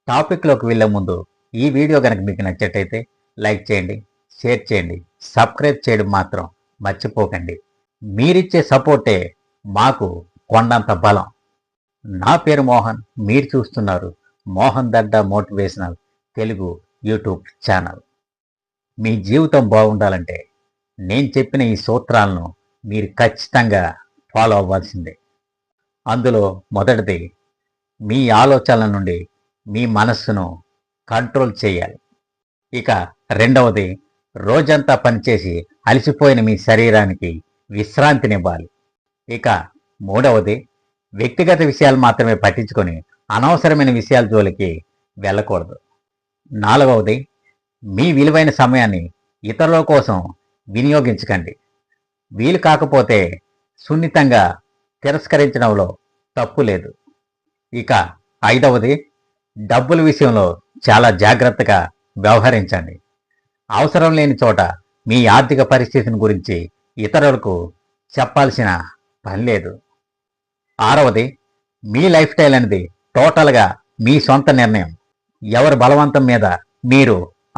టాపిక్లోకి వెళ్ళే ముందు ఈ వీడియో కనుక మీకు నచ్చట్టయితే లైక్ చేయండి, షేర్ చేయండి, సబ్స్క్రైబ్ చేయడం మాత్రం మర్చిపోకండి. మీరిచ్చే సపోర్టే మాకు కొండంత బలం. నా పేరు మోహన్, మీరు చూస్తున్నారు Mohan Dadda motivational Telugu YouTube channel. మీ జీవితం బాగుండాలంటే నేను చెప్పిన ఈ సూత్రాలను మీరు ఖచ్చితంగా ఫాలో అవ్వాల్సిందే. అందులో మొదటిది, మీ ఆలోచనల నుండి మీ మనస్సును కంట్రోల్ చేయాలి. ఇక రెండవది, రోజంతా పనిచేసి అలసిపోయిన మీ శరీరానికి విశ్రాంతినివ్వాలి. ఇక మూడవది, వ్యక్తిగత విషయాలు మాత్రమే పట్టించుకొని అనవసరమైన విషయాల జోలికి వెళ్ళకూడదు. నాలుగవది, మీ విలువైన సమయాన్ని ఇతరుల కోసం వినియోగించకండి. వీలు కాకపోతే సున్నితంగా తిరస్కరించడంలో తప్పు లేదు. ఇక ఐదవది, డబ్బుల విషయంలో చాలా జాగ్రత్తగా వ్యవహరించండి. అవసరం లేని చోట మీ ఆర్థిక పరిస్థితిని గురించి ఇతరులకు చెప్పాల్సిన పని లేదు. ఆరవది, మీ లైఫ్ స్టైల్ అనేది టోటల్గా మీ సొంత నిర్ణయం. ఎవరి బలవంతం మీద మీరు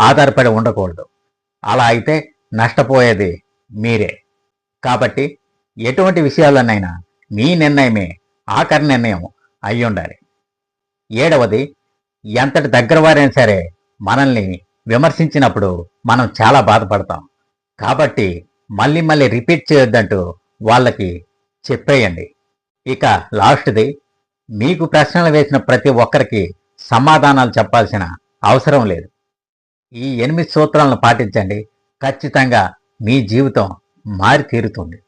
ఆధారపడి ఉండకూడదు. అలా అయితే నష్టపోయేది మీరే. కాబట్టి ఎటువంటి విషయాల్లోనైనా మీ నిర్ణయమే ఆఖరి నిర్ణయం అయి ఉండాలి. ఏడవది, ఎంతటి దగ్గర వారైనా సరే మనల్ని విమర్శించినప్పుడు మనం చాలా బాధపడతాం. కాబట్టి మళ్ళీ మళ్ళీ రిపీట్ చేయొద్దంటూ వాళ్ళకి చెప్పేయండి. ఇక లాస్ట్ది, మీకు ప్రశ్నలు వేసిన ప్రతి ఒక్కరికి సమాధానాలు చెప్పాల్సిన అవసరం లేదు. ఈ 8 సూత్రాలను పాటించండి. ఖచ్చితంగా మీ జీవితం మారి తీరుతుంది.